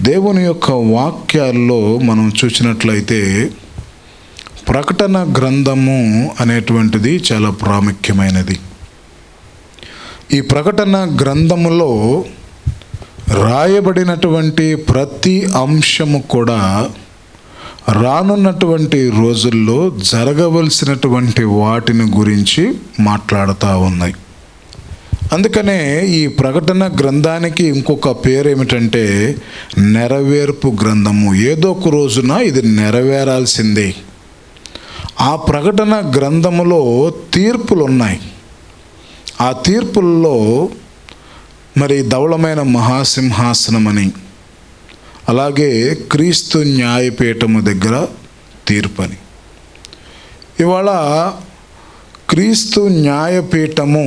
దేవుని యొక్క వాక్యాల్లో మనం చూసినట్లయితే ప్రకటన గ్రంథము అనేటువంటిది చాలా ప్రాముఖ్యమైనది. ఈ ప్రకటన గ్రంథములో రాయబడినటువంటి ప్రతి అంశము కూడా రానున్నటువంటి రోజుల్లో జరగవలసినటువంటి వాటిని గురించి మాట్లాడుతూ ఉన్నాయి. అందుకనే ఈ ప్రకటన గ్రంథానికి ఇంకొక పేరు ఏమిటంటే నెరవేర్పు గ్రంథము. ఏదో ఒక రోజున ఇది నెరవేరాల్సిందే. ఆ ప్రకటన గ్రంథములో తీర్పులు ఉన్నాయి. ఆ తీర్పుల్లో మరి ధవళమైన మహాసింహాసనమని, అలాగే క్రీస్తు న్యాయపీఠము దగ్గర తీర్పని. ఇవాళ క్రీస్తు న్యాయపీఠము,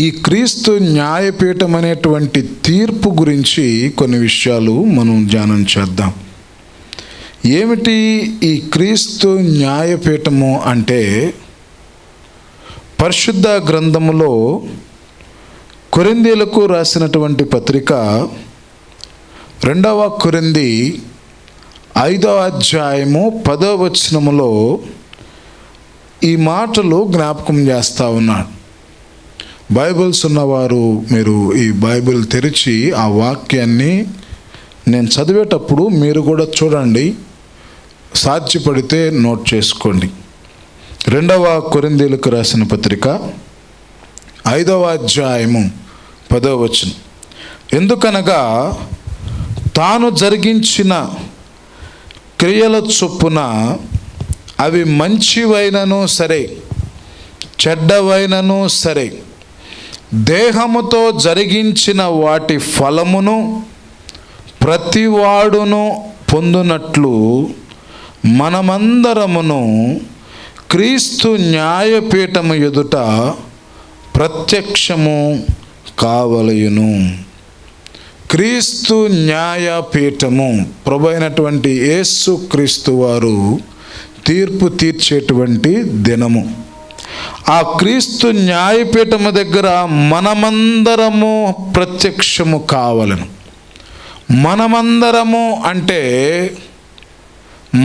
ఈ క్రీస్తు న్యాయపీఠం అనేటువంటి తీర్పు గురించి కొన్ని విషయాలు మనం ధ్యానం చేద్దాం. ఏమిటి ఈ క్రీస్తు న్యాయపీఠము అంటే? పరిశుద్ధ గ్రంథములో కొరింథీయులకు రాసినటువంటి పత్రిక 2వ కొరింథీ 5వ అధ్యాయము 10వ వచనములో ఈ మాటలు జ్ఞాపకం చేస్తూ ఉన్నాడు. బైబిల్స్ ఉన్నవారు మీరు ఈ బైబిల్ తెరిచి ఆ వాక్యాన్ని నేను చదివేటప్పుడు మీరు కూడా చూడండి, సాధ్యపడితే నోట్ చేసుకోండి. 2వ కొరింథీయులకు రాసిన పత్రిక 5వ అధ్యాయము 10వ వచనం. ఎందుకనగా తాను జరిగించిన క్రియల చొప్పున అవి మంచివైనను సరే చెడ్డవైనను సరే దేహముతో జరిగించిన వాటి ఫలమును ప్రతివాడును పొందునట్లు మనమందరమును క్రీస్తు న్యాయపీఠము ఎదుట ప్రత్యక్షము కావలయును. క్రీస్తు న్యాయపీఠము ప్రభు అయినటువంటి యేసు క్రీస్తు వారు తీర్పు తీర్చేటువంటి దినము. ఆ క్రీస్తు న్యాయపీఠము దగ్గర మనమందరము ప్రత్యక్షము కావాలను. మనమందరము అంటే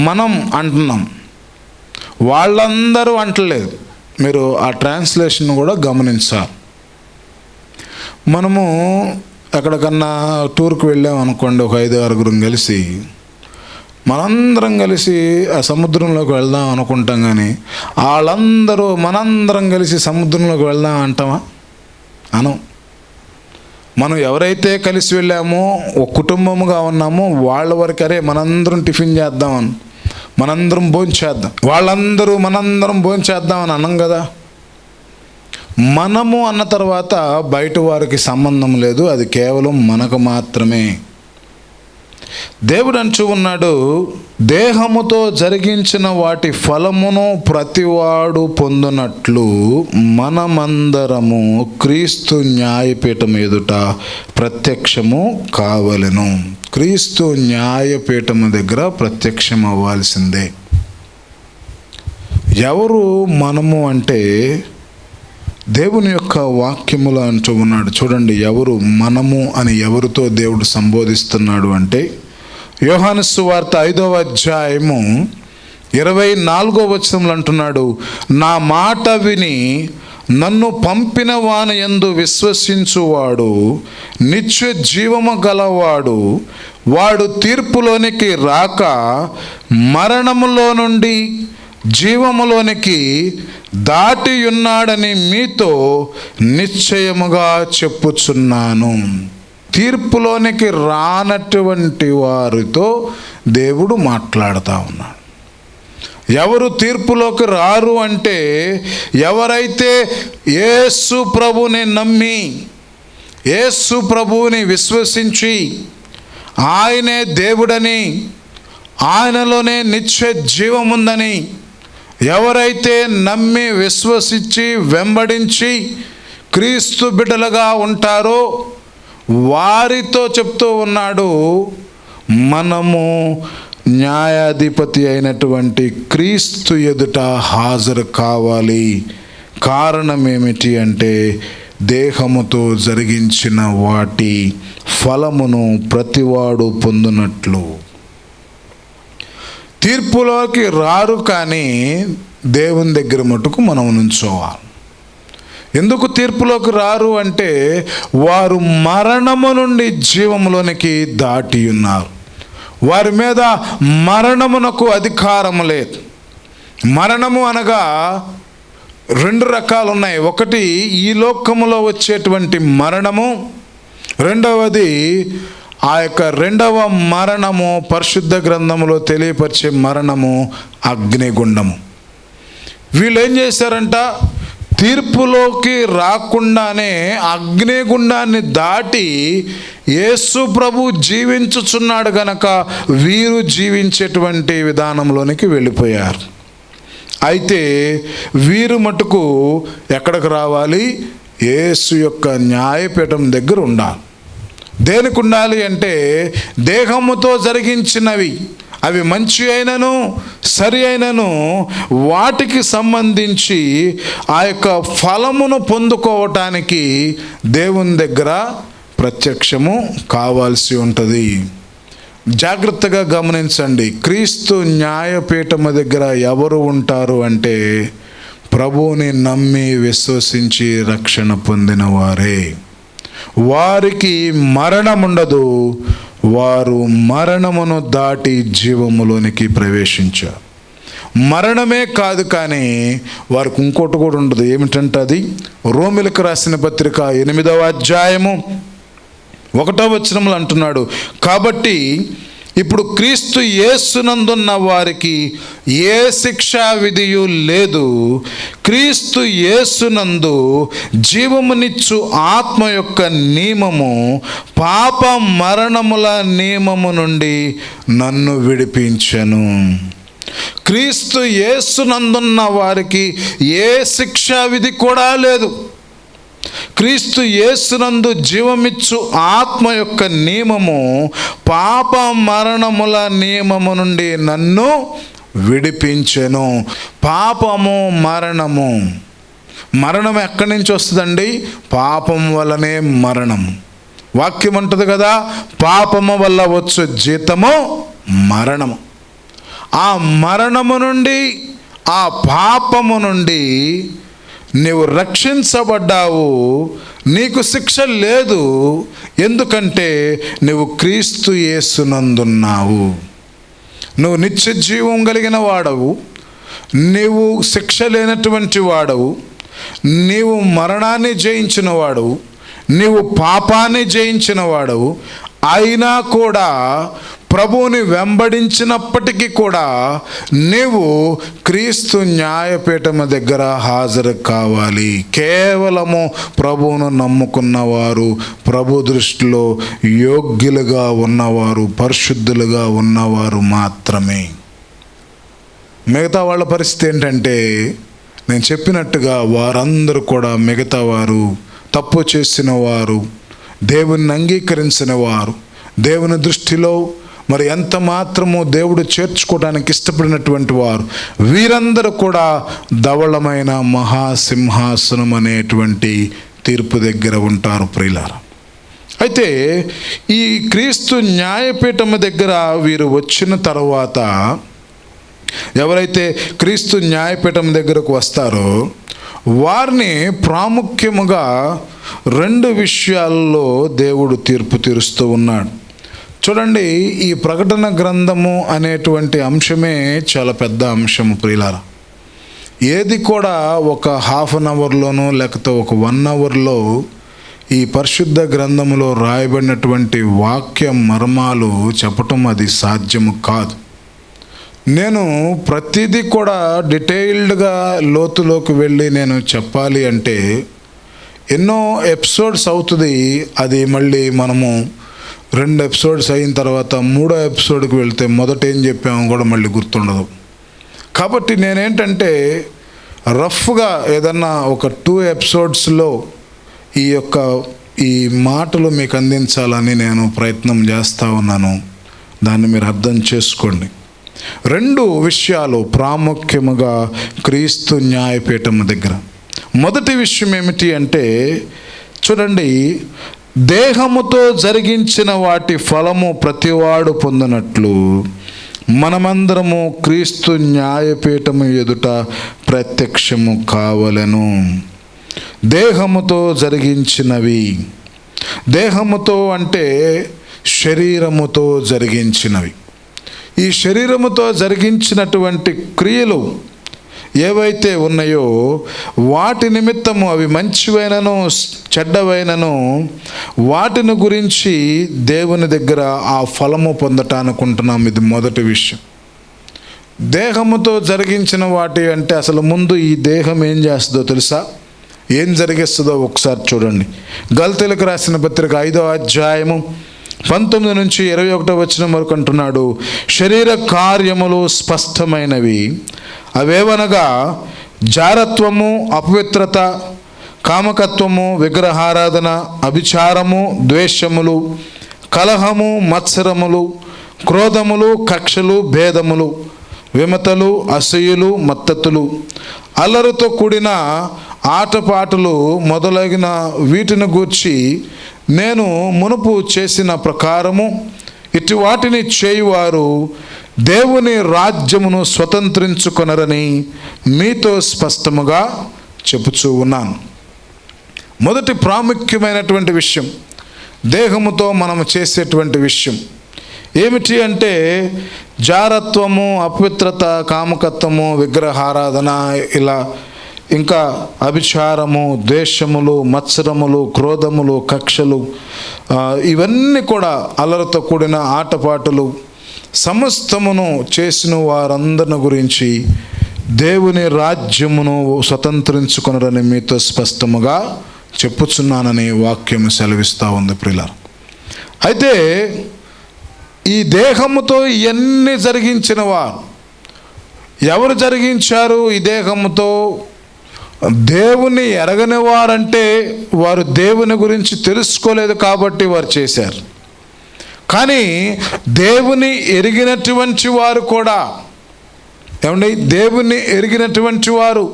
మనం అంటున్నాం, వాళ్ళందరూ అంటలేదు. మీరు ఆ ట్రాన్స్లేషన్ కూడా గమనించాలి. మనము ఎక్కడికన్నా టూర్కి వెళ్ళాం అనుకోండి, ఒక 5-6 కలిసి మనందరం కలిసి ఆ సముద్రంలోకి వెళ్దాం అనుకుంటాం. కానీ వాళ్ళందరూ మనందరం కలిసి సముద్రంలోకి వెళ్దాం అంటామా? అనం. మనం ఎవరైతే కలిసి వెళ్ళామో, ఒక కుటుంబముగా ఉన్నామో వాళ్ళ వరకు అరే మనందరం టిఫిన్ చేద్దామని, మనందరం భోంచేద్దాం, వాళ్ళందరూ మనందరం భోంచేద్దామని అనం కదా. మనము అన్న తర్వాత బయట వారికి సంబంధం లేదు, అది కేవలం మనకు మాత్రమే. దేవుడు అంటూ ఉన్నాడు, దేహముతో జరిగించిన వాటి ఫలమును ప్రతివాడు పొందునట్లు మనమందరము క్రీస్తు న్యాయపీఠం ఎదుట ప్రత్యక్షము కావలెను. క్రీస్తు న్యాయపీఠము దగ్గర ప్రత్యక్షం అవ్వాల్సిందే. ఎవరు మనము అంటే దేవుని యొక్క వాక్యములు అంటూ ఉన్నాడు. చూడండి, ఎవరు మనము అని ఎవరితో దేవుడు సంబోధిస్తున్నాడు అంటే, యోహాను సువార్త 5వ అధ్యాయము 24వ వచనంలో అంటున్నాడు, నా మాట విని నన్ను పంపిన వాని యందు విశ్వసించువాడు నిత్య జీవము గలవాడు, వాడు తీర్పులోనికి రాక మరణములో నుండి జీవములోనికి దాటి ఉన్నాడని మీతో నిశ్చయముగా చెప్పుచున్నాను. తీర్పులోనికి రానటువంటి వారితో దేవుడు మాట్లాడుతూ ఉన్నాడు. ఎవరు తీర్పులోకి రారు అంటే, ఎవరైతే యేసు ప్రభుని నమ్మి యేసు ప్రభువుని విశ్వసించి ఆయనే దేవుడని, ఆయనలోనే నిత్య జీవముందని ఎవరైతే నమ్మి విశ్వసించి వెంబడించి క్రీస్తు బిడ్డలుగా ఉంటారో వారితో చెప్తూ ఉన్నాడు, మనము న్యాయాధిపతి అయినటువంటి క్రీస్తు ఎదుట హాజరు కావాలి. కారణం ఏమిటి అంటే, దేహముతో జరిగించిన వాటి ఫలమును ప్రతివాడు పొందునట్లు. తీర్పులోకి రారు, కానీ దేవుని దగ్గర మటుకు మనం నుంచోవాలి. ఎందుకు తీర్పులోకి రారు అంటే వారు మరణము నుండి జీవములోనికి దాటి ఉన్నారు. వారి మీద మరణమునకు అధికారము లేదు. మరణము అనగా రెండు రకాలు ఉన్నాయి. ఒకటి ఈ లోకములో వచ్చేటువంటి మరణము, రెండవది ఆ యొక్క రెండవ మరణము పరిశుద్ధ గ్రంథములో తెలియపరిచే మరణము, అగ్నిగుండము. వీళ్ళు ఏం చేశారంట, తీర్పులోకి రాకుండానే అగ్నిగుండాన్ని దాటి యేసు ప్రభు జీవించుచున్నాడు గనక వీరు జీవించేటువంటి విధానంలోనికి వెళ్ళిపోయారు. అయితే వీరు మటుకు ఎక్కడికి రావాలి? యేసు యొక్క న్యాయపీఠం దగ్గర ఉండాలి. దేనికి ఉండాలి అంటే దేహముతో జరిగించినవి, అవి మంచి అయినను సరి అయినను వాటికి సంబంధించి ఆ యొక్క ఫలమును పొందుకోవటానికి దేవుని దగ్గర ప్రత్యక్షము కావాల్సి ఉంటుంది. జాగ్రత్తగా గమనించండి. క్రీస్తు న్యాయపీఠము దగ్గర ఎవరు ఉంటారు అంటే ప్రభువుని నమ్మి విశ్వసించి రక్షణ పొందిన వారే. వారికి మరణం ఉండదు. వారు మరణమును దాటి జీవములోనికి ప్రవేశించారు. మరణమే కాదు, కానీ వారికి ఇంకోటి కూడా ఉండదు. ఏమిటంటే అది రోమిలకు రాసిన పత్రిక 8వ అధ్యాయము 1వ వచనంలో అంటున్నాడు, కాబట్టి ఇప్పుడు క్రీస్తు యేసునందున్న వారికి ఏ శిక్షా విధియు లేదు. క్రీస్తు యేసునందు జీవమునిచ్చు ఆత్మ యొక్క నియమము పాప మరణముల నియమము నుండి నన్ను విడిపించెను. క్రీస్తు యేసునందున్న వారికి ఏ శిక్షా విధి కూడా లేదు. క్రీస్తు యేసునందు జీవమిచ్చు ఆత్మ యొక్క నియమము పాప మరణముల నియమము నుండి నన్ను విడిపించెను. పాపము, మరణము. మరణం ఎక్కడి నుంచి వస్తుందండి? పాపం వల్లనే మరణం. వాక్యం అంటుంది కదా, పాపము వల్ల వచ్చు జీతము మరణము. ఆ మరణము నుండి, ఆ పాపము నుండి నీవు రక్షించబడ్డావు. నీకు శిక్ష లేదు. ఎందుకంటే నువ్వు క్రీస్తు యేసునందున్నావు. నువ్వు నిత్య జీవం కలిగిన వాడవు. నీవు శిక్ష లేనటువంటి వాడవు. నీవు మరణాన్ని జయించిన వాడవు. నీవు పాపాన్ని జయించిన వాడవు. అయినా కూడా ప్రభువుని వెంబడించినప్పటికీ కూడా నీవు క్రీస్తు న్యాయపీఠము దగ్గర హాజరు కావాలి. కేవలము ప్రభువును నమ్ముకున్నవారు, ప్రభు దృష్టిలో యోగ్యులుగా ఉన్నవారు, పరిశుద్ధులుగా ఉన్నవారు మాత్రమే. మిగతా వాళ్ళ పరిస్థితి ఏంటంటే నేను చెప్పినట్టుగా వారందరూ కూడా మిగతా వారు, తప్పు చేసిన వారు, దేవుని అంగీకరించిన వారు, దేవుని దృష్టిలో మరి ఎంత మాత్రము దేవుడు చేర్చుకోవడానికి ఇష్టపడినటువంటి వారు, వీరందరూ కూడా ధవళమైన మహాసింహాసనం అనేటువంటి తీర్పు దగ్గర ఉంటారు ప్రియులారా. అయితే ఈ క్రీస్తు న్యాయపీఠం దగ్గర వీరు వచ్చిన తర్వాత, ఎవరైతే క్రీస్తు న్యాయపీఠం దగ్గరకు వస్తారో వారిని ప్రాముఖ్యముగా 2 విషయాల్లో దేవుడు తీర్పు తీరుస్తూ ఉన్నాడు. చూడండి, ఈ ప్రకటన గ్రంథము అనేటువంటి అంశమే చాలా పెద్ద అంశము ప్రియులారా. ఏది కూడా ఒక ½ అన్ అవర్లోనో లేకపోతే ఒక 1 అవర్లో ఈ పరిశుద్ధ గ్రంథములో రాయబడినటువంటి వాక్య మర్మాలు చెప్పటం అది సాధ్యము కాదు. నేను ప్రతిదీ కూడా డీటెయిల్డ్గా లోతులోకి వెళ్ళి నేను చెప్పాలి అంటే ఎన్నో ఎపిసోడ్స్ అవుతుంది. అది మళ్ళీ మనము 2 ఎపిసోడ్స్ అయిన తర్వాత 3వ ఎపిసోడ్కి వెళ్తే మొదట ఏం చెప్పామో కూడా మళ్ళీ గుర్తుండదు. కాబట్టి నేనేంటంటే రఫ్గా ఏదన్నా ఒక 2 ఎపిసోడ్స్లో ఈ మాటలు మీకు అందించాలని నేను ప్రయత్నం చేస్తూ ఉన్నాను. దాన్ని మీరు అర్థం చేసుకోండి. 2 విషయాలు ప్రాముఖ్యముగా క్రీస్తు న్యాయపీఠం దగ్గర. మొదటి విషయం ఏమిటి అంటే చూడండి, దేహముతో జరిగించిన వాటి ఫలము ప్రతివాడు పొందినట్లు మనమందరము క్రీస్తు న్యాయపీఠము ఎదుట ప్రత్యక్షము కావలెను. దేహముతో జరిగించినవి, దేహముతో అంటే శరీరముతో జరిగించినవి. ఈ శరీరముతో జరిగించినటువంటి క్రియలు ఏవైతే ఉన్నాయో వాటి నిమిత్తము అవి మంచివైనను చెడ్డవైనను వాటిని గురించి దేవుని దగ్గర ఆ ఫలము పొందటానుకుంటున్నాం. ఇది మొదటి విషయం. దేహముతో జరిగించిన వాటి అంటే అసలు ముందు ఈ దేహం ఏం చేస్తుందో తెలుసా? ఏం జరిగిస్తుందో ఒకసారి చూడండి. గల్తీలకు రాసిన పత్రిక 5వ అధ్యాయము 19 నుంచి 21 వచనం వరకు అంటున్నాడు, శరీర కార్యములు స్పష్టమైనవి, అవేవనగా జారత్వము, అపవిత్రత, కామకత్వము, విగ్రహారాధన, అభిచారము, ద్వేషములు, కలహము, మత్సరములు, క్రోధములు, కక్షలు, భేదములు, విమతలు, అసూయలు, మత్తతులు, అల్లరితో కూడిన ఆటపాటలు మొదలగిన వీటిని గూర్చి నేను మునుపు చేసిన ప్రకారము ఇటు వాటిని చేయువారు దేవుని రాజ్యమును స్వతంత్రించుకొనరని మీతో స్పష్టముగా చెప్పుచూ ఉన్నాను. మొదటి ప్రాముఖ్యమైనటువంటి విషయం దేహముతో మనం చేసేటువంటి విషయం ఏమిటి అంటే జారత్వము, అపవిత్రత, కామకత్వము, విగ్రహారాధన, ఇలా ఇంకా అభిచారము, ద్వేషములు, మత్సరములు, క్రోధములు, కక్షలు, ఇవన్నీ కూడా అల్లరితో కూడిన ఆటపాటలు సమస్తమును చేసిన వారందరిని గురించి దేవుని రాజ్యమును స్వతంత్రించుకొనరని మీతో స్పష్టముగా చెప్పుచున్నానని వాక్యం సెలవిస్తూ ఉంది ప్రియులారా. అయితే ఈ దేహముతో ఇవన్నీ జరిగించిన వారు ఎవరు జరిగించారు? ఈ దేహముతో దేవుని ఎరగని వారంటే వారు దేవుని గురించి తెలుసుకోలేదు కాబట్టి వారు చేశారు. కానీ దేవుని ఎరిగినటువంటి వారు కూడా, ఏమండి, దేవుని ఎరిగినటువంటి వారు,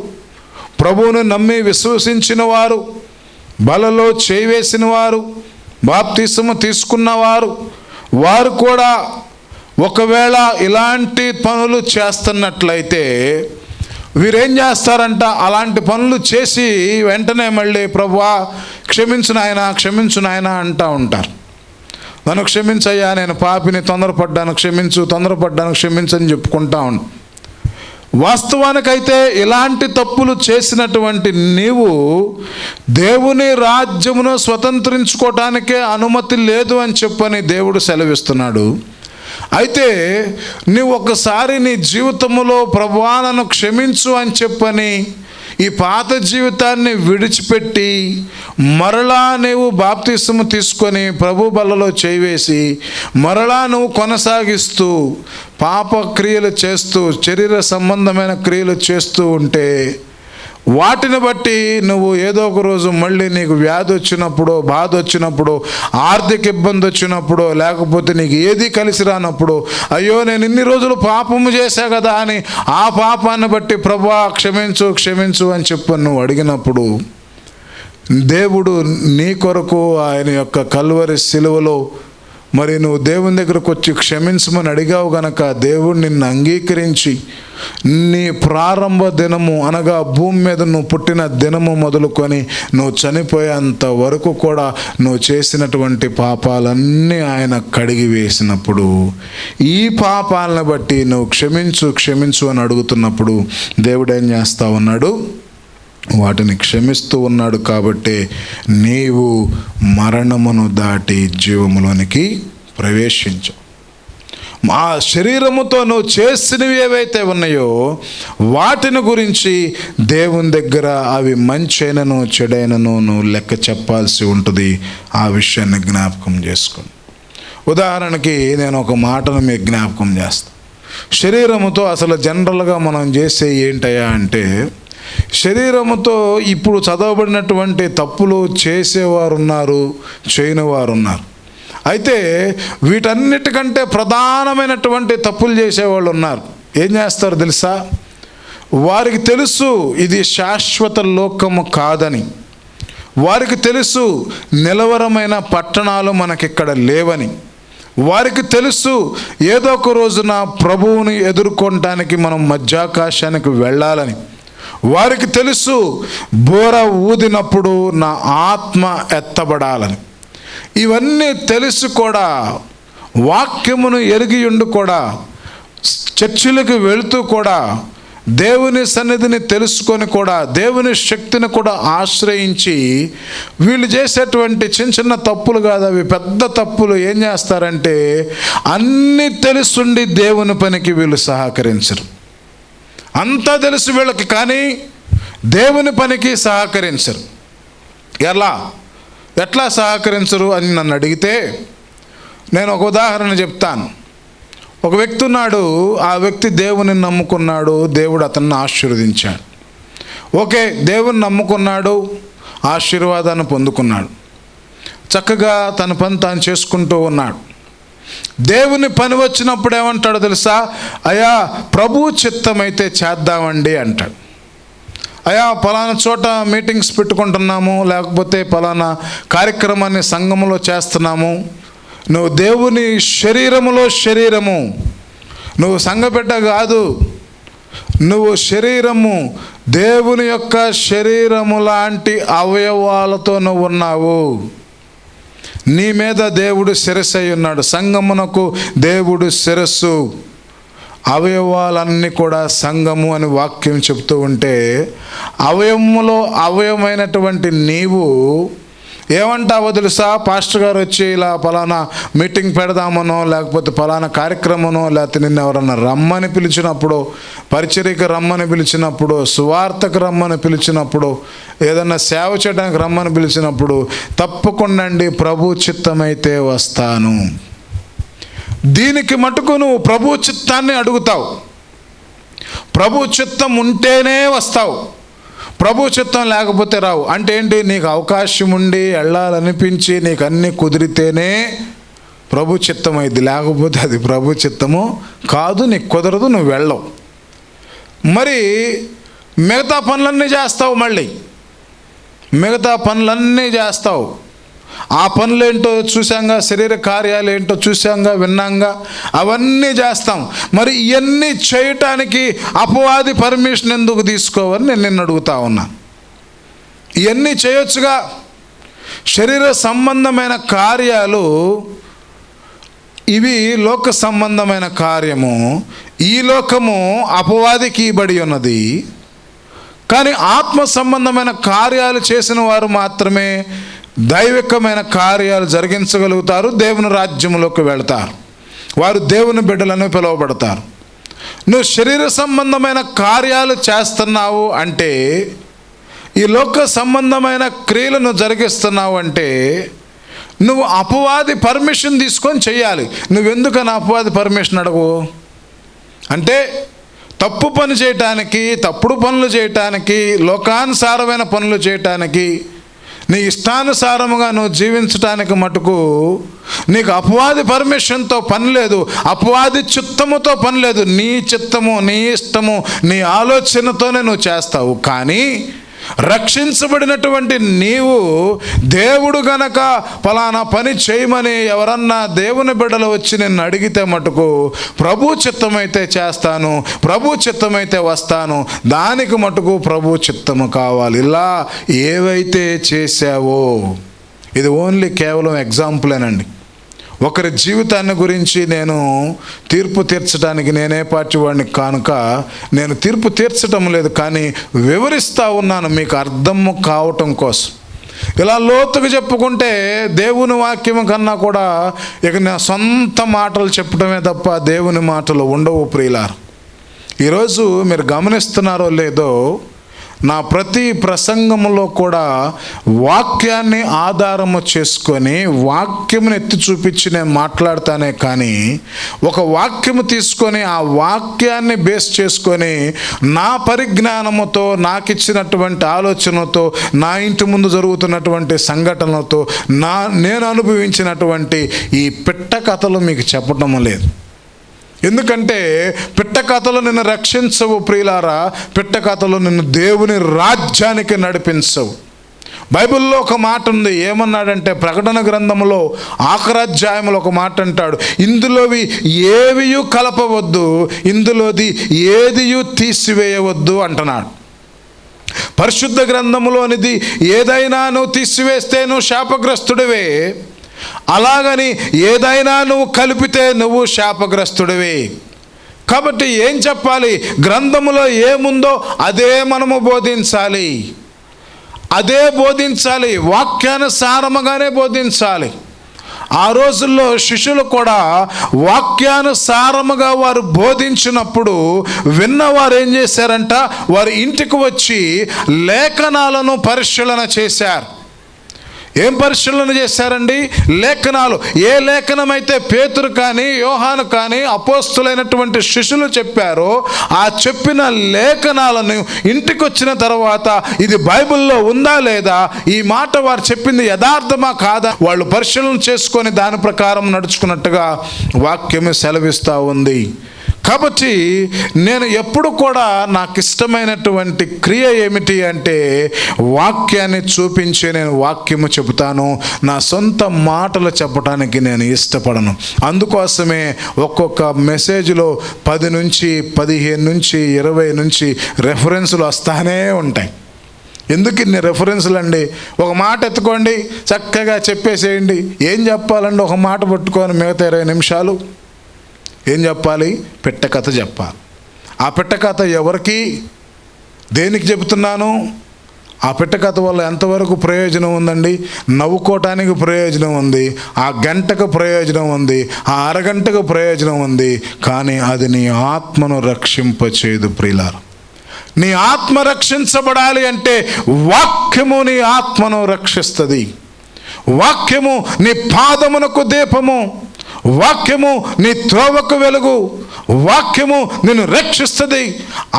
ప్రభువును నమ్మి విశ్వసించిన వారు, బలలో చేయివేసిన వారు, బాప్తిసము తీసుకున్నవారు, వారు కూడా ఒకవేళ ఇలాంటి పనులు చేస్తున్నట్లయితే వీరేం చేస్తారంట? అలాంటి పనులు చేసి వెంటనే మళ్ళీ ప్రభువా క్షమించు నాయనా, క్షమించు నాయనా అంటూ ఉంటారు. నన్ను క్షమించయ్యా, నేను పాపిని, తొందరపడ్డాను, క్షమించు అని చెప్పుకుంటా ఉంటాను. వాస్తవానికైతే ఇలాంటి తప్పులు చేసినటువంటి నీవు దేవుని రాజ్యమును స్వతంత్రించుకోవటానికే అనుమతి లేదు అని చెప్పని దేవుడు సెలవిస్తున్నాడు. అయితే నీవు ఒకసారి నీ జీవితంలో ప్రభువా నన్ను క్షమించు అని చెప్పని ఈ పాత జీవితాన్ని విడిచిపెట్టి మరలా నీవు బాప్తిసము తీసుకొని ప్రభు బలలో చేయివేసి మరలా నువ్వు కొనసాగిస్తూ పాప క్రియలు చేస్తూ శరీర సంబంధమైన క్రియలు చేస్తూ ఉంటే వాటిని బట్టి నువ్వు ఏదో ఒక రోజు మళ్ళీ నీకు వ్యాధి వచ్చినప్పుడు, బాధ వచ్చినప్పుడు, ఆర్థిక ఇబ్బంది వచ్చినప్పుడు, లేకపోతే నీకు ఏది కలిసి రానప్పుడు అయ్యో నేను ఇన్ని రోజులు పాపము చేశా కదా అని ఆ పాపాన్ని బట్టి ప్రభువా క్షమించు అని చెప్పి నువ్వు అడిగినప్పుడు దేవుడు నీ కొరకు ఆయన యొక్క కల్వరి సిలువలో మరి నువ్వు దేవుని దగ్గరకు వచ్చి క్షమించమని అడిగావు గనక దేవుడు నిన్ను అంగీకరించి నీ ప్రారంభ దినము అనగా భూమి మీద నువ్వు పుట్టిన దినము మొదలుకొని నువ్వు చనిపోయేంత వరకు కూడా నువ్వు చేసినటువంటి పాపాలన్నీ ఆయన కడిగి వేసినప్పుడు ఈ పాపాలను బట్టి నువ్వు క్షమించు అని అడుగుతున్నప్పుడు దేవుడు ఏం చేస్తా ఉన్నాడు? వాటిని క్షమిస్తూ ఉన్నాడు. కాబట్టి నీవు మరణమును దాటి జీవములోనికి ప్రవేశించవు. మా శరీరముతో నువ్వు చేసినవి ఏవైతే ఉన్నాయో వాటిని గురించి దేవుని దగ్గర అవి మంచైనను చెడైనను నువ్వు లెక్క చెప్పాల్సి ఉంటుంది. ఆ విషయాన్ని జ్ఞాపకం చేసుకోండి. ఉదాహరణకి నేను ఒక మాటను మీకు జ్ఞాపకం చేస్తాను. శరీరముతో అసలు జనరల్గా మనం చేసే ఏంటయ్యా అంటే శరీరముతో ఇప్పుడు చదవబడినటువంటి తప్పులు చేసేవారు ఉన్నారు, చేయని వారు ఉన్నారు. అయితే వీటన్నిటికంటే ప్రధానమైనటువంటి తప్పులు చేసేవాళ్ళు ఉన్నారు. ఏం చేస్తారు తెలుసా? వారికి తెలుసు ఇది శాశ్వత లోకము కాదని. వారికి తెలుసు నిలవరమైన పట్టణాలు మనకిక్కడ లేవని. వారికి తెలుసు ఏదో ఒక రోజున ప్రభువుని ఎదుర్కొనడానికి మనం మధ్యాకాశానికి వెళ్ళాలని. వారికి తెలుసు బోర ఊదినప్పుడు నా ఆత్మ ఎత్తబడాలని. ఇవన్నీ తెలుసు కూడా, వాక్యమును ఎరిగి ఉండి కూడా, చర్చిలకు వెళుతూ కూడా, దేవుని సన్నిధిని తెలుసుకొని కూడా, దేవుని శక్తిని కూడా ఆశ్రయించి వీళ్ళు చేసేటువంటి చిన్న చిన్న తప్పులు కాదు, అవి పెద్ద తప్పులు. ఏం చేస్తారంటే అన్నీ తెలుసుండి దేవుని పనికి వీళ్ళు సహకరించరు. అంతా తెలుసు వీళ్ళకి, కానీ దేవుని పనికి సహకరించరు. ఎట్లా సహకరించరు అని నన్ను అడిగితే నేను ఒక ఉదాహరణ చెప్తాను. ఒక వ్యక్తి ఉన్నాడు, ఆ వ్యక్తి దేవుని నమ్ముకున్నాడు, దేవుడు అతన్ని ఆశీర్వదించాడు. ఓకే, దేవుని నమ్ముకున్నాడు, ఆశీర్వాదాన్ని పొందుకున్నాడు, చక్కగా తన పని తాను చేసుకుంటూ ఉన్నాడు. దేవుని పని వచ్చినప్పుడు ఏమంటాడో తెలుసా? అయ్యా ప్రభు చిత్తమైతే చేద్దామండి అంటాడు. అయ్యా పలానా చోట మీటింగ్స్ పెట్టుకుంటున్నాము, లేకపోతే పలానా కార్యక్రమాన్ని సంఘములో చేస్తున్నాము, నువ్వు దేవుని శరీరము, నువ్వు సంఘబిడ్డ కాదు, నువ్వు శరీరము, దేవుని యొక్క శరీరము లాంటి అవయవాలతో నువ్వు ఉన్నావు. నీ మీద దేవుడు శిరస్సు అయి ఉన్నాడు. సంఘమునకు దేవుడు శిరస్సు, అవయవాలన్నీ కూడా సంఘము అని వాక్యం చెప్తూ ఉంటే, అవయవములో అవయవమైనటువంటి నీవు ఏమంటావో తెలుసా? పాస్టర్ గారు వచ్చి ఇలా పలానా మీటింగ్ పెడదామనో, లేకపోతే పలానా కార్యక్రమనో, లేకపోతే నిన్ను ఎవరన్నా రమ్మని పిలిచినప్పుడు, పరిచర్యకు రమ్మని పిలిచినప్పుడు, సువార్తకు రమ్మని పిలిచినప్పుడు, ఏదన్నా సేవ చేయడానికి రమ్మని పిలిచినప్పుడు, తప్పకుండా ప్రభు చిత్తమైతే వస్తాను. దీనికి మటుకు నువ్వు ప్రభు చిత్తాన్ని అడుగుతావు. ప్రభు చిత్తం ఉంటేనే వస్తావు, ప్రభు చిత్తం లేకపోతే రావు. అంటే ఏంటి? నీకు అవకాశం ఉండి వెళ్ళాలనిపించి నీకు అన్నీ కుదిరితేనే ప్రభు చిత్తం అయింది, లేకపోతే అది ప్రభు చిత్తము కాదు, నీకు కుదరదు, నువ్వు వెళ్ళవు. మరి మిగతా పనులన్నీ చేస్తావు, మళ్ళీ మిగతా పనులన్నీ చేస్తావు. ఆ పనులేంటో చూసాంగా, శరీర కార్యాలు ఏంటో చూసాంగా, విన్నాంగా, అవన్నీ చేస్తాం. మరి ఇవన్నీ చేయటానికి అపవాది పర్మిషన్ ఎందుకు తీసుకోవని నేను నిన్ను అడుగుతా ఉన్నా. ఇవన్నీ చేయొచ్చుగా. శరీర సంబంధమైన కార్యాలు ఇవి లోక సంబంధమైన కార్యము. ఈ లోకము అపవాదికి ఇవ్వబడి ఉన్నది, కానీ ఆత్మ సంబంధమైన కార్యాలు చేసిన వారు మాత్రమే దైవికమైన కార్యాలు జరిగించగలుగుతారు, దేవుని రాజ్యంలోకి వెళతారు, వారు దేవుని బిడ్డలను పిలువబడతారు. నువ్వు శరీర సంబంధమైన కార్యాలు చేస్తున్నావు అంటే, ఈ లోక సంబంధమైన క్రియలను జరిగిస్తున్నావు అంటే, నువ్వు అపవాది పర్మిషన్ తీసుకొని చెయ్యాలి. నువ్వెందుకని అపవాది పర్మిషన్ అడగవు? అంటే తప్పు పని చేయటానికి, తప్పుడు పనులు చేయటానికి, లోకానుసారమైన పనులు చేయటానికి, నీ ఇష్టానుసారముగా నువ్వు జీవించటానికి మటుకు నీకు అపవాది పర్మిషన్తో పని లేదు, అపవాది చిత్తముతో పని లేదు. నీ చిత్తము, నీ ఇష్టము, నీ ఆలోచనతోనే నువ్వు చేస్తావు. కానీ రక్షించబడినటువంటి నీవు దేవుడు గనక ఫలానా పని చేయమని ఎవరన్నా దేవుని బిడ్డలు వచ్చి నిన్ను అడిగితే మటుకు ప్రభు చిత్తమైతే చేస్తాను, ప్రభు చిత్తమైతే వస్తాను, దానికి మటుకు ప్రభు చిత్తము కావాలి. ఇలా ఏవైతే చేశావో, ఇది ఓన్లీ కేవలం ఎగ్జాంపులేనండి. ఒకరి జీవితాన్ని గురించి నేను తీర్పు తీర్చడానికి నేనే పార్టీ వాడిని కానుక నేను తీర్పు తీర్చటం లేదు, కానీ వివరిస్తూ ఉన్నాను మీకు అర్థము కావటం కోసం. ఇలా లోతుగా చెప్పుకుంటే దేవుని వాక్యం కన్నా కూడా ఇక నా సొంత మాటలు చెప్పడమే తప్ప దేవుని మాటలు ఉండవు ప్రియులారా. ఈరోజు మీరు గమనిస్తున్నారో లేదో, నా ప్రతి ప్రసంగంలో కూడా వాక్యాన్ని ఆధారము చేసుకొని వాక్యమును ఎత్తి చూపించి నేను మాట్లాడతానే, కానీ ఒక వాక్యము తీసుకొని ఆ వాక్యాన్ని బేస్ చేసుకొని నా పరిజ్ఞానముతో, నాకు ఇచ్చినటువంటి ఆలోచనతో, నా ఇంటి ముందు జరుగుతున్నటువంటి సంఘటనలతో, నేను అనుభవించినటువంటి ఈ పిట్ట కథలు మీకు చెప్పడం లేదు. ఎందుకంటే పిట్ట కథలు నిన్ను రక్షించవు ప్రియులారా, పిట్ట కథలు నిన్ను దేవుని రాజ్యానికి నడిపించవు. బైబిల్లో ఒక మాట ఉంది, ఏమన్నాడంటే ప్రకటన గ్రంథంలో ఆఖరి అధ్యాయంలో ఒక మాట అంటాడు, ఇందులోవి ఏవియు కలపవద్దు, ఇందులోది ఏదియు తీసివేయవద్దు అంటున్నాడు. పరిశుద్ధ గ్రంథములోనిది ఏదైనా నువ్వు తీసివేస్తే నువ్వు శాపగ్రస్తుడివే, అలాగని ఏదైనా నువ్వు కలిపితే నువ్వు శాపగ్రస్తుడివే. కాబట్టి ఏం చెప్పాలి? గ్రంథములో ఏముందో అదే మనము బోధించాలి, అదే బోధించాలి, వాక్యానుసారముగానే బోధించాలి. ఆ రోజుల్లో శిష్యులు కూడా వాక్యానుసారముగా వారు బోధించినప్పుడు విన్నవారు ఏం చేశారంట, వారి ఇంటికి వచ్చి లేఖనాలను పరిశీలన చేశారు. ఏం పరిశీలన చేశారండి? లేఖనాలు. ఏ లేఖనమైతే పేతురు కానీ యోహాను కానీ అపోస్తులైనటువంటి శిష్యులు చెప్పారో ఆ చెప్పిన లేఖనాలను ఇంటికి వచ్చిన తర్వాత ఇది బైబిల్లో ఉందా లేదా, ఈ మాట వారు చెప్పింది యథార్థమా కాదా, వాళ్ళు పరిశీలన చేసుకొని దాని ప్రకారం నడుచుకున్నట్టుగా వాక్యము సెలవిస్తూ ఉంది. కాబట్టి నేను ఎప్పుడు కూడా నాకు ఇష్టమైనటువంటి క్రియ ఏమిటి అంటే వాక్యాన్ని చూపించి నేను వాక్యము చెబుతాను. నా సొంత మాటలు చెప్పడానికి నేను ఇష్టపడను. అందుకోసమే ఒక్కొక్క మెసేజ్లో 10 నుంచి 15 నుంచి 20 నుంచి రెఫరెన్సులు వస్తానే ఉంటాయి. ఎందుకు ఇన్ని రెఫరెన్సులు అండి? ఒక మాట ఎత్తుకోండి, చక్కగా చెప్పేసేయండి. ఏం చెప్పాలండి? ఒక మాట పట్టుకొని మిగతా 20 నిమిషాలు ఏం చెప్పాలి? పెట్టె కథ చెప్పాలి. ఆ పెట్టె కథ ఎవరికి, దేనికి చెబుతున్నాను? ఆ పెట్టె కథ వల్ల ఎంతవరకు ప్రయోజనం ఉందండి? నవ్వుకోవటానికి ప్రయోజనం ఉంది, ఆ గంటకు ప్రయోజనం ఉంది, ఆ అరగంటకు ప్రయోజనం ఉంది, కానీ అది నీ ఆత్మను రక్షింపచేయదు. ప్రియులారా, నీ ఆత్మ రక్షించబడాలి అంటే వాక్యము నీ ఆత్మను రక్షిస్తుంది. వాక్యము నీ పాదమునకు దీపము, వాక్యము నీ త్రోవకు వెలుగు, వాక్యము నిన్ను రక్షిస్తుంది.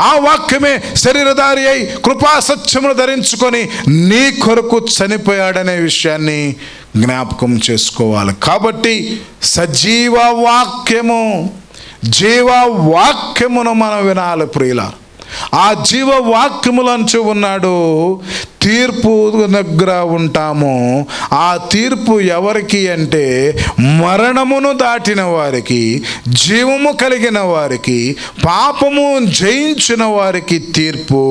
ఆ వాక్యమే శరీరధారి అయి కృపా సత్యమును ధరించుకొని నీ కొరకు చనిపోయాడనే విషయాన్ని జ్ఞాపకం చేసుకోవాలి. కాబట్టి సజీవ వాక్యము, జీవ వాక్యమును మనం వినాలి ప్రియులారా. ఆ జీవ వాక్యములంచు ఉన్నాడు. తీర్పు దగ్గర ఉంటాము. ఆ తీర్పు ఎవరికి అంటే మరణమును దాటిన వారికి, జీవము కలిగిన వారికి, పాపము జయించిన వారికి తీర్పు.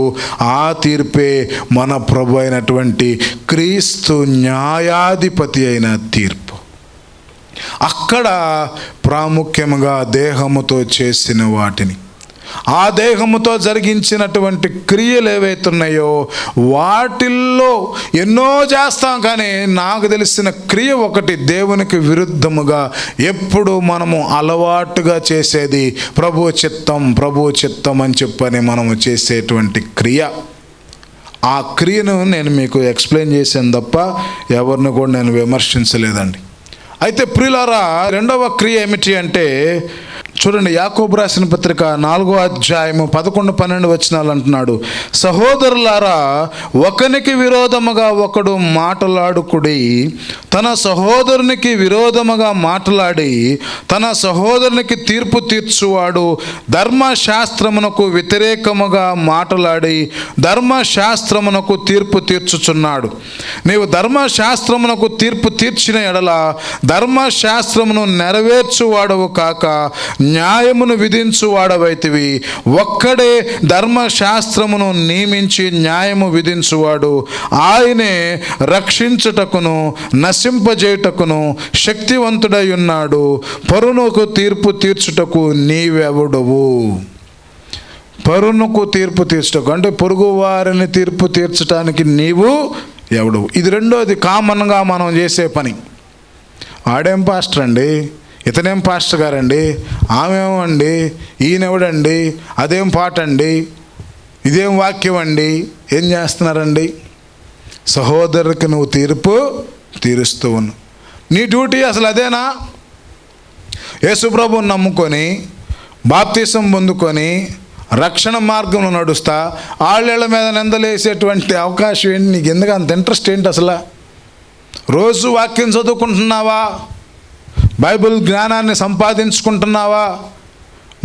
ఆ తీర్పే మన ప్రభు అయినటువంటి క్రీస్తు న్యాయాధిపతి అయిన తీర్పు. అక్కడ ప్రాముఖ్యముగా దేహముతో చేసిన వాటిని, ఆ దేహముతో జరిగించినటువంటి క్రియలు ఏవైతున్నాయో వాటిల్లో ఎన్నో చేస్తాం, కానీ నాకు తెలిసిన క్రియ ఒకటి, దేవునికి విరుద్ధముగా ఎప్పుడు మనము అలవాటుగా చేసేది ప్రభు చిత్తం, ప్రభు చిత్తం అని చెప్పని మనము చేసేటువంటి క్రియ. ఆ క్రియను నేను మీకు ఎక్స్ప్లెయిన్ చేశాను తప్ప ఎవరిని కూడా నేను విమర్శించలేదండి. అయితే ప్రియులారా, రెండవ క్రియ ఏమిటి అంటే చూడండి, యాకోబు రాసిన పత్రిక 4వ అధ్యాయము 11-12 వచనాలు అంటున్నాడు, సహోదరులారా, ఒకనికి విరోధముగా ఒకడు మాటలాడుకుడి, తన సహోదరునికి విరోధముగా మాట్లాడి తన సహోదరునికి తీర్పు తీర్చువాడు ధర్మశాస్త్రమునకు వ్యతిరేకముగా మాట్లాడి ధర్మశాస్త్రమునకు తీర్పు తీర్చుచున్నాడు. నీవు ధర్మశాస్త్రమునకు తీర్పు తీర్చిన ఎడల ధర్మశాస్త్రమును నెరవేర్చువాడవు కాక న్యాయమును విధించువాడవైతివి. ఒక్కడే ధర్మశాస్త్రమును నియమించి న్యాయము విధించువాడు. ఆయనే రక్షించుటకును నశింపజేయుటకును శక్తివంతుడై ఉన్నాడు. పరునకు తీర్పు తీర్చుటకు నీవెవడవు? పరునకు తీర్పు తీర్చుటకు అంటే పొరుగు వారిని తీర్పు తీర్చడానికి నీవు ఎవడవు? ఇది రెండోది కామన్గా మనం చేసే పని. ఆడేం పాస్టర్ అండి, ఇతనేం పాస్టర్ గారండి, ఆమెమండి, ఈయనెవడండి, అదేం పాట అండి, ఇదేం వాక్యం అండి. ఏం చేస్తున్నారండి? సహోదరునికి నువ్వు తీర్పు తీరుస్తూ ఉన్నావు. నీ డ్యూటీ అసలు అదేనా? యేసుప్రభుని నమ్ముకొని బాప్తిసం పొందుకొని రక్షణ మార్గంలో నడుస్తా ఆళ్ళ మీద నిందలేసేటువంటి అవకాశం ఏంటి నీకు? ఎందుకు అంత ఇంట్రెస్ట్ ఏంటి అసలు? రోజు వాక్యం చదువుకుంటున్నావా? బైబిల్ జ్ఞానాన్ని సంపాదించుకుంటున్నావా?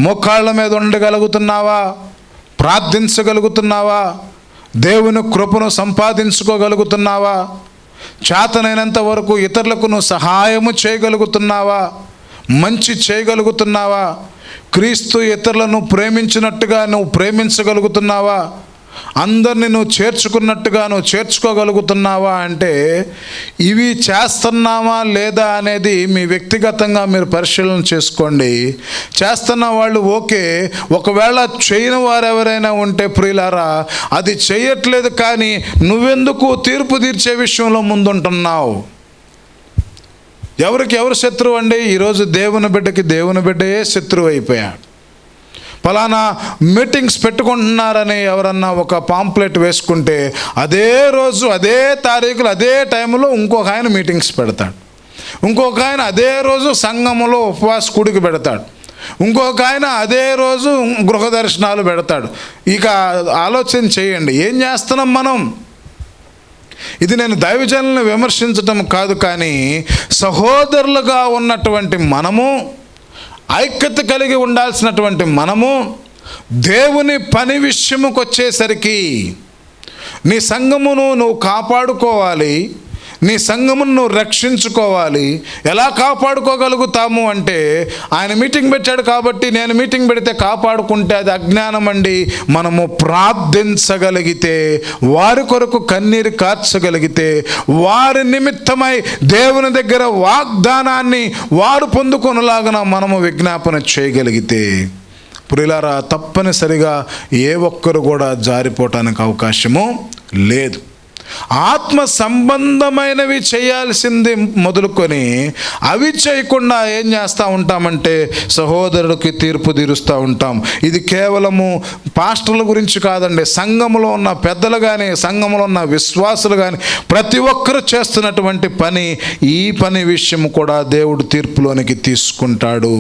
మోకాళ్ళ మీద ఉండగలుగుతున్నావా? ప్రార్థించగలుగుతున్నావా? దేవుని కృపను సంపాదించుకోగలుగుతున్నావా? చేతనైనంత వరకు ఇతరులకు నువ్వు సహాయము చేయగలుగుతున్నావా? మంచి చేయగలుగుతున్నావా? క్రీస్తు ఇతరులను ప్రేమించినట్టుగా నువ్వు ప్రేమించగలుగుతున్నావా? అందరినీ నువ్వు చేర్చుకున్నట్టుగా నువ్వు చేర్చుకోగలుగుతున్నావా అంటే ఇవి చేస్తున్నామా లేదా అనేది మీ వ్యక్తిగతంగా మీరు పరిశీలన చేసుకోండి. చేస్తున్న వాళ్ళు ఓకే. ఒకవేళ చేయని వారు ఎవరైనా ఉంటే ప్రియులారా, అది చేయట్లేదు కానీ నువ్వెందుకు తీర్పు తీర్చే విషయంలో ముందుంటున్నావు? ఎవరికి ఎవరు శత్రువు అండి? ఈరోజు దేవుని బిడ్డకి దేవుని బిడ్డయే శత్రువు అయిపోయాడు. ఫలానా మీటింగ్స్ పెట్టుకుంటున్నారని ఎవరన్నా ఒక పాంప్లెట్ వేసుకుంటే అదే రోజు అదే తారీఖులు అదే టైంలో ఇంకొక ఆయన మీటింగ్స్ పెడతాడు. ఇంకొక ఆయన అదే రోజు సంఘములో ఉపవాస కూడికి పెడతాడు. ఇంకొక ఆయన అదే రోజు గృహ దర్శనాలు పెడతాడు. ఇక ఆలోచన చేయండి, ఏం చేస్తున్నాం మనం? ఇది నేను దైవజనులను విమర్శించటం కాదు, కానీ సహోదరులుగా ఉన్నటువంటి మనము, ఐక్యత కలిగి ఉండాల్సినటువంటి మనము, దేవుని పని విషయముకు వచ్చేసరికి నీ సంఘమును నువ్వు కాపాడుకోవాలి, నీ సంఘమును నువ్వు రక్షించుకోవాలి. ఎలా కాపాడుకోగలుగుతాము అంటే, ఆయన మీటింగ్ పెట్టాడు కాబట్టి నేను మీటింగ్ పెడితే కాపాడుకుంటే అది అజ్ఞానం అండి. మనము ప్రార్థించగలిగితే, వారి కొరకు కన్నీరు కార్చగలిగితే, వారి నిమిత్తమై దేవుని దగ్గర వాగ్దానాన్ని వారు పొందుకొనలాగా మనము విజ్ఞాపన చేయగలిగితే, ప్రియులారా, తప్పనిసరిగా ఏ ఒక్కరు కూడా జారిపోవటానికి అవకాశము లేదు. ఆత్మ సంబంధమైనవి చేయాల్సింది మొదలుకొని అవి చేయకుండా ఏం చేస్తూ ఉంటామంటే సహోదరుడికి తీర్పు తీరుస్తూ ఉంటాం. ఇది కేవలము పాస్టర్ల గురించి కాదండి. సంఘములో ఉన్న పెద్దలు కానీ, సంఘములో ఉన్న విశ్వాసులు కానీ ప్రతి ఒక్కరు చేస్తున్నటువంటి పని. ఈ పని విషయం కూడా దేవుడు తీర్పులోనికి తీసుకుంటాడు.